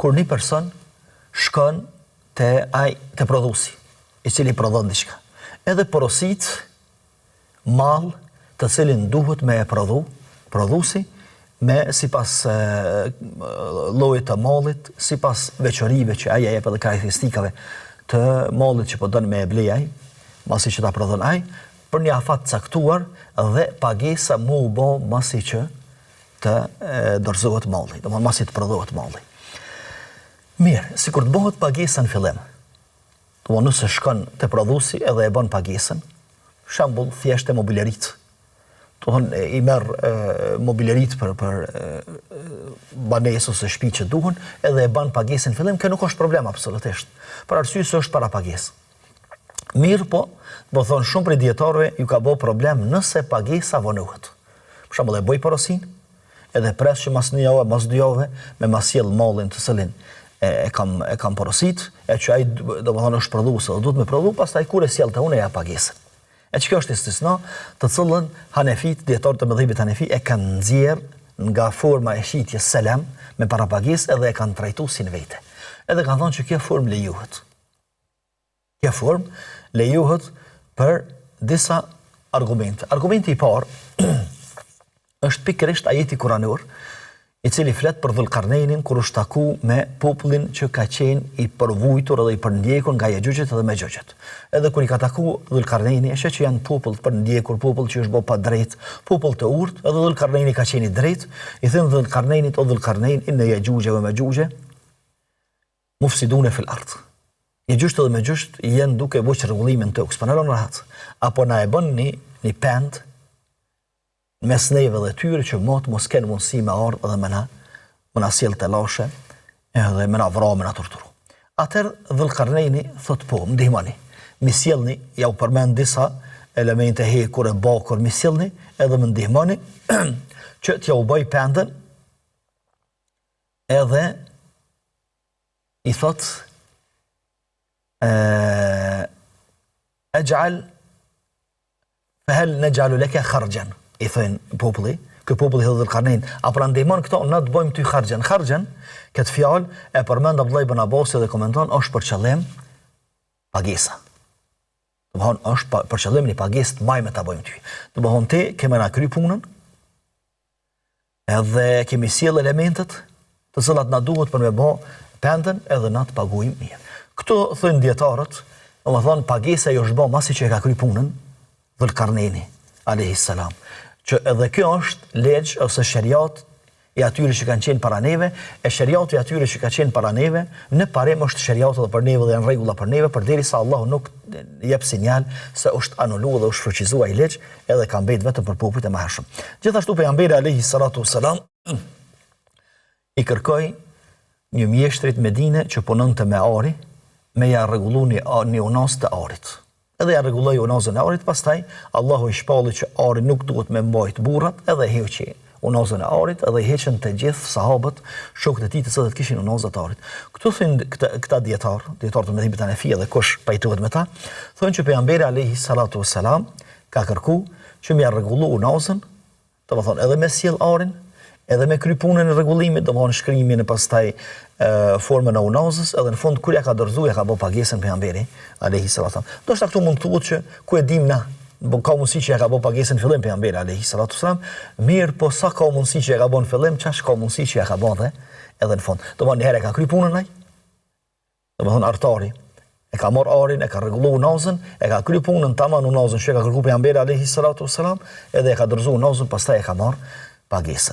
kur një person shkon te prodhuesi, i cili prodhon diçka. Edhe porosit mall të cilin duhet me e prodhuesi me sipas llojit të mallit, sipas veçorive që ai jep edhe karakteristikave të mallit që po don me e blej ai, masi që ta prodhon ai, për një afat caktuar dhe pagesa mu u bë masi që të dorëzohet malli, domethënë masi të prodhohet malli. Mirë, sikur të bëhet pagesa në fillim. Domethënë nëse shkon te prodhuesi edhe e bën pagesën, për shembull thjesht e mobilerit. Domethënë i merr mobilerit për banesë ose shtëpi që duhen, edhe e bën pagesën në fillim, që nuk është problem absolutisht. Për arsye se është para pagesë. Mirë po, do thonë shumë prej dietarëve ju ka bë problem nëse pagesa vonohet. Për shembull e bëj porosin, edhe pres që mas një javë, mas 2 javë me masjell mallin të cilin e kam porosit, e që ai domethënë është prodhues, do duhet me prodhu, pastaj kur e sjellte unë ja pagesën. E që kjo është istisna, të cilën Hanefit, dietarët e mëdhëbit Hanefi e kanë nxjerrë nga forma e shitjes selam me parapagesë edhe e kanë trajtuar si në vete. Edhe kanë thonë që kjo formë lejohet. Kjo formë lejohet për disa argumente. Argumenti i parë është pikërisht ajeti kuranor, i cili flet për Dhulkarneinin kur është taku me popullin që ka qenë i përvujtur edhe i përndjekur nga Yajujit edhe Majujit. Edhe kur i ka taku Dhulkarneini, është që janë popull të përndjekur, popull që është bë pa drejt, popull të urtë, edhe Dhulkarneini ka qenë i drejt, i thënë Dhulkarneinit o Dhulkarnein inna Yajuje wa Majuje mufsidune fil ard. Yajujt edhe Majujt janë duke bërë rregullimin tokës, pa ndonjë rahat, apo na e bën një pend mes neve dhe tyre që mos kenë mundësi me ardhë edhe me na sjell të lashe edhe me na vra, me na torturu. Atëherë Dhulkarneini thot po, më ndihmoni. Mi sjellni, ja u përmend disa elemente hekur e bakur, mi sjellni edhe më ndihmoni që t'ja u bëj pendën edhe i thot ej'al fehel nej'alu leke kharjan. I thënë populli, ky populli hedh Dhulkarnein, apo na ndihmon këto, na të bëjmë ty kharxhan. Kharxhan, këtë fjalë e përmend Abdullah ibn Abbasi dhe komenton, është për qëllim pagesa. Domthonë është për qëllimin e pagesë të majme ta bëjmë ty. Domthonë ti kemë na kry punën, edhe kemi sjell elementet të cilat na duhet për me bë pendën edhe na të paguajmë mirë. Këto thënë dietarët, domthonë pagesa jo është bë masi që e ka kry punën Dhulkarneini alayhis salam. Që edhe kjo është legj ose shariat i atyre që kanë qenë para neve, e shariati i atyre që ka qenë para neve, në parim është shariat edhe për neve dhe janë rregulla për neve, përderisa Allahu nuk jep sinjal se është anuluar dhe është fuqizuar ai legj, edhe ka mbet vetëm për popujt e mëhershëm. Gjithashtu pejgamberi alayhi salatu wasalam i kërkoi një mjeshtrit Medine që punonte me ari, me ja rregulloni një unas të arit. Edhe ja rregulloi unazën e arit, pastaj Allahu i shpalli që ari nuk duhet me mbajt burrat, edhe heqi unazën e arit, edhe i heqën të gjithë sahabët, shokët e tij të cilët kishin unazat të arit. Këtu thënë këta dietarë të mëdhëbit Hanefi dhe kush pajtohet me ta, thonë që pejgamberi alayhi salatu wassalam ka kërkuar që më ja rregullu unazën, domethënë edhe me sjell arin, edhe me kry punën e rregullimit, domethënë shkrimin e pastaj formën e unazës, edhe në fund kur ja ka dorëzuar, ja ka bë pagesën pejgamberi alayhi salatu wasalam. Do të thotë këtu mund të thuhet që ku e dim na, ka mundësi që ja ka bë pagesën në fillim pejgamberi alayhi salatu wasalam, mirë po sa ka mundësi që ja ka bën në fillim, çash ka mundësi që ja ka bën edhe në fund. Domethënë një herë ka kry punën ai. Domethënë artari e ka marr arin, e ka rregulluar unazën, e ka kry punën tamam unazën që ka kërkuar pejgamberi alayhi salatu wasalam, edhe e ka dorëzuar unazën, pastaj e ka marr pagesën.